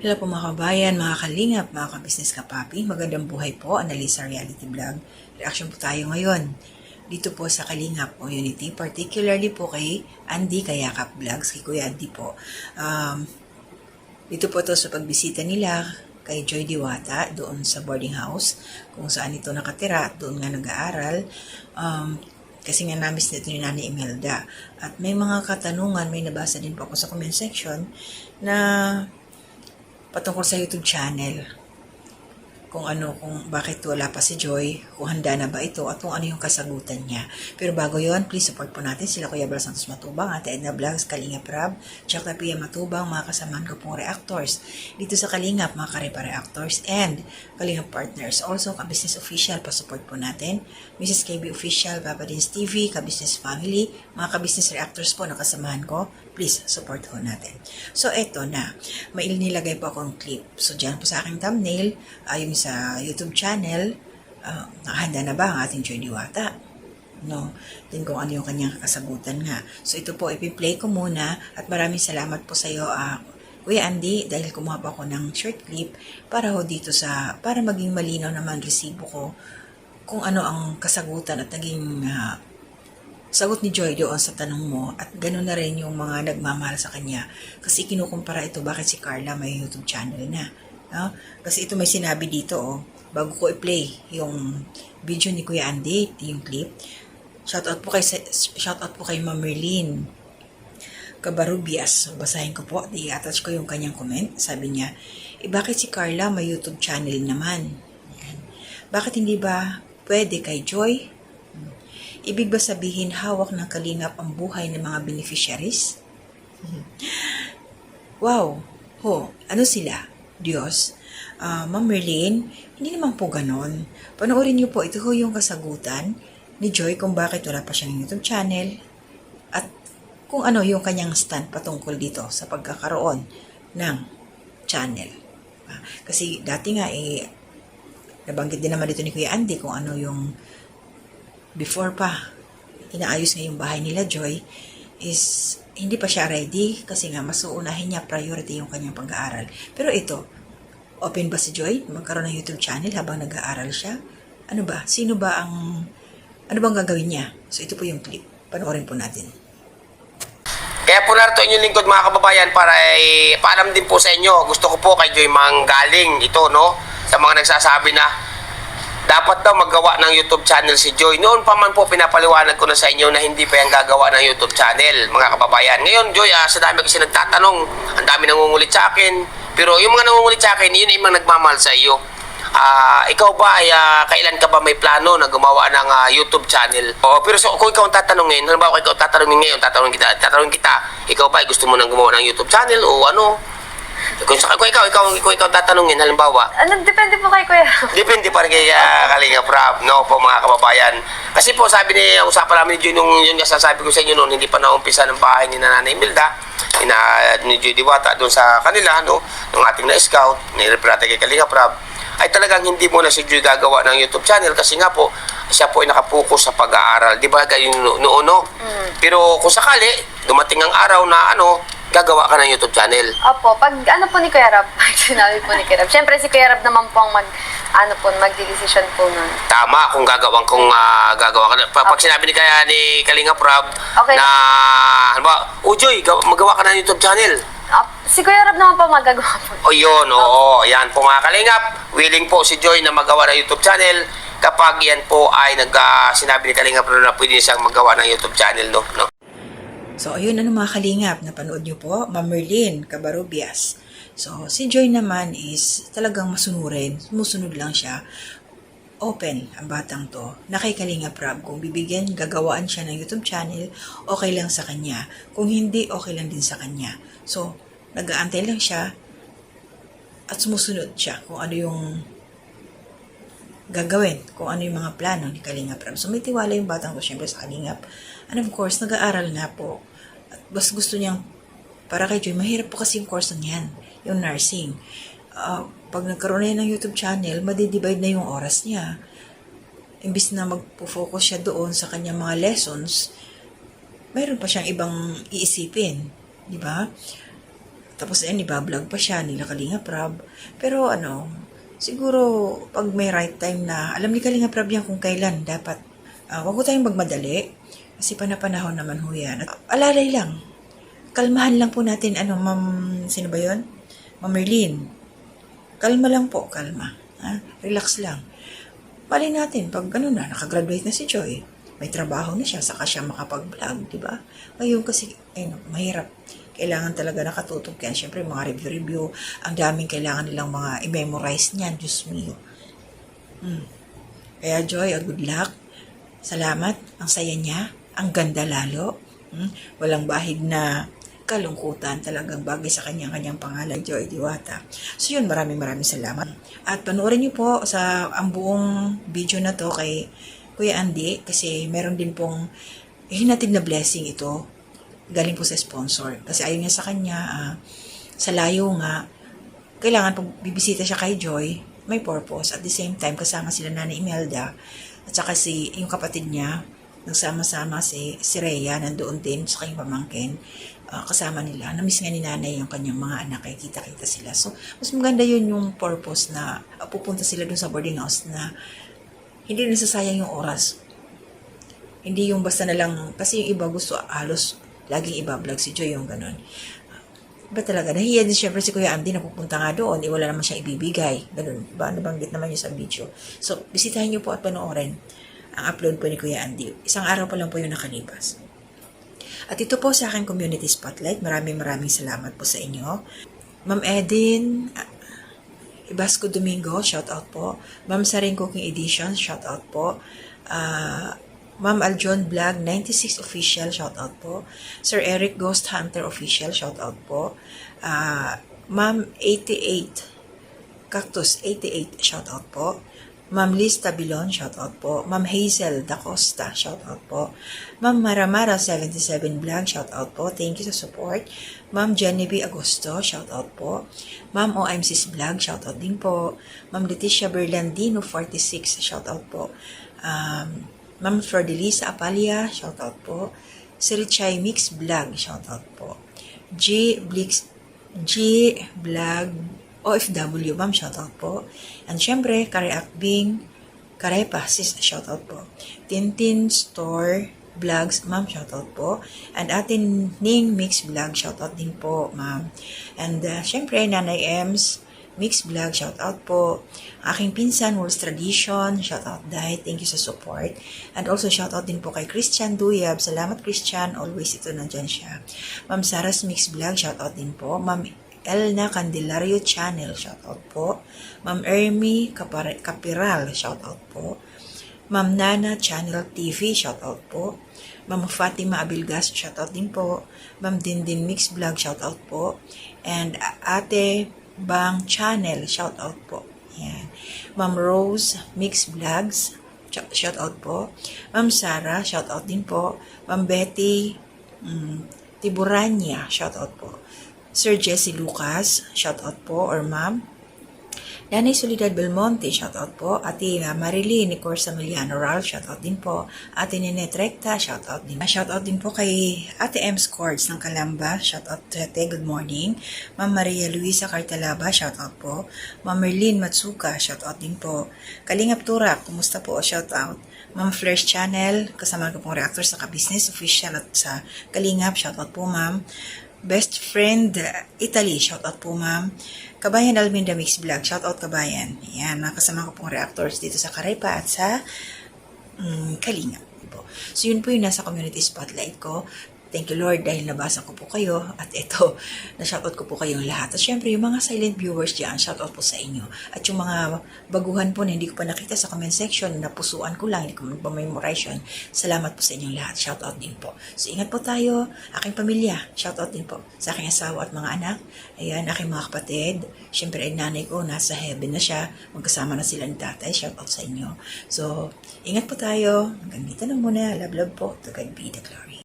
Hello po mga kabayan, mga kalingap, mga ka-business kapapi. Magandang buhay po, Analisa Reality Vlog. Reaction po tayo ngayon. Dito po sa Kalingap Community, particularly po kay Andy Kayakap Vlogs, kay Kuya Andy po. Dito po to sa pagbisita nila kay Joy Diwata doon sa boarding house, kung saan ito nakatira at doon nga nag-aaral. Kasi nga namiss nito ni Nani Imelda. At may mga katanungan, may nabasa din po ako sa comment section na patungkol sa YouTube channel. Kung bakit wala pa si Joy, kung handa na ba ito, at kung ano yung kasagutan niya. Pero bago yon, please support po natin sila Kuya Bal Santos Matubang, Ate Edna Vlogs, Kalingap Rab, tsaka Pia Matubang, mga kasamahan ko pong reactors. Dito sa Kalingap, mga Karepa Reactors, and Kalingap Partners. Also, Ka-Business Official, pa-support po natin. Mrs. KB Official, Papa Dins TV, Ka-Business Family, mga Ka-Business Reactors po na kasamahan ko. Please, support ho natin. So, eto na. May nilagay po akong clip. So, dyan po sa aking thumbnail, yung sa YouTube channel, nakahanda na ba ang ating Joy Diwata? No? Din kung ano yung kanyang kasagutan nga. So, ito po, ipi-play ko muna at maraming salamat po sa iyo, Kuya Andy, dahil kumuha pa ako ng short clip para ho dito para maging malinaw naman resibo ko kung ano ang kasagutan at naging sagot ni Joy doon sa tanong mo, at ganoon na rin yung mga nagmamahal sa kanya. Kasi kinukumpara ito, bakit si Carla may YouTube channel na. No? Kasi ito may sinabi dito, bago ko i-play yung video ni Kuya Andy, yung clip. Shoutout po kay Ma'am Merlin Cabarubias. Basahin ko po, i-attach ko yung kanyang comment. Sabi niya, bakit si Carla may YouTube channel naman? Yan. Bakit hindi ba pwede kay Joy? Ibig ba sabihin hawak ng kalingap ang buhay ng mga beneficiaries? Wow! Ano sila? Diyos? Ma'am Merlin, hindi naman po ganon. Panoorin niyo po, ito yung kasagutan ni Joy kung bakit wala pa siyang YouTube channel at kung ano yung kanyang stand patungkol dito sa pagkakaroon ng channel. Kasi dati nga nabanggit din naman dito ni Kuya Andy kung ano yung before pa inaayos nga yung bahay nila Joy is hindi pa siya ready kasi nga mas uunahin niya priority yung kanyang pag-aaral. Pero ito, open ba si Joy magkaroon ng YouTube channel habang nag-aaral siya? Ano ba? Ano bang gagawin niya? So ito po yung clip. Panoorin po natin. Kaya po narito inyong lingkod mga kababayan para paalam din po sa inyo. Gusto ko po kay Joy manggaling ito, no? Sa mga nagsasabi na dapat daw maggawa ng YouTube channel si Joy. Noon pa man po pinapaliwanag ko na sa inyo na hindi pa yung gagawa ng YouTube channel, mga kababayan. Ngayon, Joy, sa dami kasi nagtatanong, ang dami nangungulit sa akin. Pero yung mga nangungulit sa akin, yun yung mga nagmamahal sa iyo. Ikaw ba, kailan ka ba may plano na gumawa ng YouTube channel? Pero kung ikaw ang tatanungin, halimbawa kung ikaw tatanungin ngayon, tatanungin kita, ikaw ba, gusto mo nang gumawa ng YouTube channel o ano? Kung ikaw tatanungin, halimbawa, Depende po kay Kuya. depende pa rin kay Kalingap Rab, no po mga kababayan. Kasi po sabi usapan namin ni Joy nung yun sasabi ko sa inyo noon, hindi pa naumpisa ng bahay ni Nanay Imelda, ni Joy Diwata doon sa kanila, no, ng ating na-scout, ni-represent kay Kalingap Rab, ay talagang hindi mo na si Joy gagawa ng YouTube channel kasi nga po, siya po ay nakapokus sa pag-aaral. Di ba kayo noon, no? Pero kung sakali, dumating ang araw na gagawa ka ng YouTube channel. Opo, pag po ni Kuya Rab, sinabi po ni Kuya Rab. Siyempre si Kuya Rab naman po ang magdidesisyon po nun. Tama, kung gagawa ka na. Pag sinabi ni Kalingap Rab, Okay. na, halimbawa, Joy, magawa ka ng YouTube channel. Si Kuya Rab naman po magagawa po. O yun, oo, yan po mga Kalingap. Willing po si Joy na magawa ng YouTube channel kapag yan po ay sinabi ni Kalingap Rab na pwede siyang magawa ng YouTube channel, no? So, ayun mga kalingap, napanood niyo po, Ma'am Merlin Cabarubias. So, si Joy naman is talagang masunurin, sumusunod lang siya. Open ang batang to, na kay Kalingap Rab, kung bibigyan, gagawaan siya ng YouTube channel, okay lang sa kanya. Kung hindi, okay lang din sa kanya. So, nag-aantay lang siya at sumusunod siya kung ano yung gagawin, kung ano yung mga plano ni Kalingap Rab. So, may tiwala yung batang to syempre sa Kalingap. And of course, nag-aaral nga po. At bas gusto niyang, para kay Joy, mahirap po kasi yung course niyan, yung nursing. Pag nagkaroon na ng YouTube channel, madidivide na yung oras niya. Imbis na magpo-focus siya doon sa kanyang mga lessons, mayroon pa siyang ibang iisipin. Di ba? Tapos ibablog pa siya nila Kalinga Prab. Pero siguro pag may right time na, alam ni Kalinga Prab yan kung kailan dapat. Wag ko tayong magmadali kasi panahon naman ho yan. At alalay lang. Kalmahan lang po natin, sino ba yun? Ma'am Merlin. Kalma lang po, kalma. Relax lang. Malay natin, pag nakagraduate na si Joy, may trabaho na siya, saka siya makapag-vlog, di ba? Ngayon kasi, mahirap. Kailangan talaga nakatutok yan. Siyempre, mga review, ang daming kailangan nilang mga i-memorize niyan. Diyos mio. Kaya Joy, good luck. Salamat. Ang saya niya. Ang ganda lalo. Walang bahid na kalungkutan, talagang bagay sa kanyang pangalan, Joy Diwata. So yun, maraming salamat. At panoorin niyo po ang buong video na to kay Kuya Andy kasi meron din pong hinatid na blessing ito galing po sa sponsor. Kasi ayon niya sa kanya, sa layo nga, kailangan pag bibisita siya kay Joy, may purpose. At the same time, kasama sila Nanay Imelda at saka yung kapatid niya, nagsama-sama si Rhea, nandoon din sa kanyang pamangkin. Kasama nila. Namiss nga ni nanay yung kanyang mga anak kaya kita-kita sila. So, mas maganda yun yung purpose na pupunta sila dun sa boarding house na hindi nasasayang yung oras. Hindi yung basta na lang, kasi yung iba gusto halos laging iba-vlog si Joy yung ganun. Iba talaga. Nahiya din syempre si Kuya Andy na pupunta nga doon. Wala naman siyang ibibigay. Ganun. Diba? Nabanggit naman yun sa video. So, bisitahin niyo po at panoorin ang upload po ni Kuya Andy. Isang araw pa lang po yung nakalipas. At ito po sa aking community spotlight. Maraming salamat po sa inyo. Ma'am Edin Ibasco Domingo, shout out po. Ma'am Saring Cooking Edition, shout out po. Ma'am Aljon Vlog 96 Official, shout out po. Sir Eric Ghost Hunter Official, shout out po. Ma'am 88 Cactus 88, shout out po. Ma'am Liz Tabilon, shout out po. Ma'am Hazel Da Costa, shout out po. Ma'am Maramara 77 Vlog, shout out po. Thank you sa support. Ma'am Genevieve Agosto, shout out po. Ma'am OMC's Vlog, shout out din po. Ma'am Leticia Berlandino 46, shout out po. Ma'am Flordelisa Apalia, shout out po. Sirichay Mix Vlog, shout out po. G Vlog OFW, ma'am, shoutout po. And syempre, Kareak Bing, Karepa, sis, shoutout po. Tintin Store Vlogs, ma'am, shoutout po. And atin Ning Mix Vlog, shoutout din po, ma'am. And syempre, Nanay Ems Mix Vlog, shoutout po. Aking pinsan, Wolves Tradition, shoutout dahil, thank you sa support. And also, shoutout din po kay Christian Duyab. Salamat, Christian, always ito nandyan siya. Ma'am Sarah's Mix Vlog, shoutout din po. Ma'am Elna Candelario Channel, shoutout po. Ma'am Ermi Capiral, shoutout po. Ma'am Nana Channel TV, shoutout po. Ma'am Fatima Abilgas, shoutout din po. Ma'am Dindin Mix Vlog, shoutout po. And Ate Bang Channel, shoutout po. Yan. Ma'am Rose Mix Vlogs, shoutout po. Ma'am Sarah, shoutout din po. Ma'am Betty Tiburanya, shoutout po. Sir Jesse Lucas, shoutout po, or ma'am. Nanay Soledad Belmonte, shoutout po. Ate Marilyn Nicorsa Miliano Ral, shoutout din po. Ate Nenet Recta, shoutout din. Shoutout din po kay Ate M. Scords ng Calamba, shoutout to Ate, good morning. Ma'am Maria Luisa Cartalaba, shoutout po. Ma'am Merlin Matsuka, shoutout din po. Kalingap Turak, kumusta po, shoutout. Ma'am Flares Channel, kasama ko pong reactor sa Ka-Business Official at sa Kalingap, shoutout po ma'am. Best Friend Italy, shoutout po ma'am. Kabayan Alminda Mix Vlog, shoutout Kabayan. Yan, makasama ko pong reactors dito sa Karepa at sa Kalinga. So yun po yung nasa community spotlight ko. Thank you Lord dahil nabasa ko po kayo at ito, na-shoutout ko po kayong lahat. At syempre yung mga silent viewers dyan, shoutout po sa inyo. At yung mga baguhan po na hindi ko pa nakita sa comment section, napusuan ko lang, hindi ko pa-memorize yun. Salamat po sa inyong lahat. Shoutout din po. So ingat po tayo, aking pamilya. Shoutout din po sa aking asawa at mga anak. Ayan, aking mga kapatid. Syempre ay nanay ko, nasa heaven na siya. Magkasama na sila ni tatay. Shoutout sa inyo. So, ingat po tayo. Hanggang dito na muna. Love po. To God be the glory.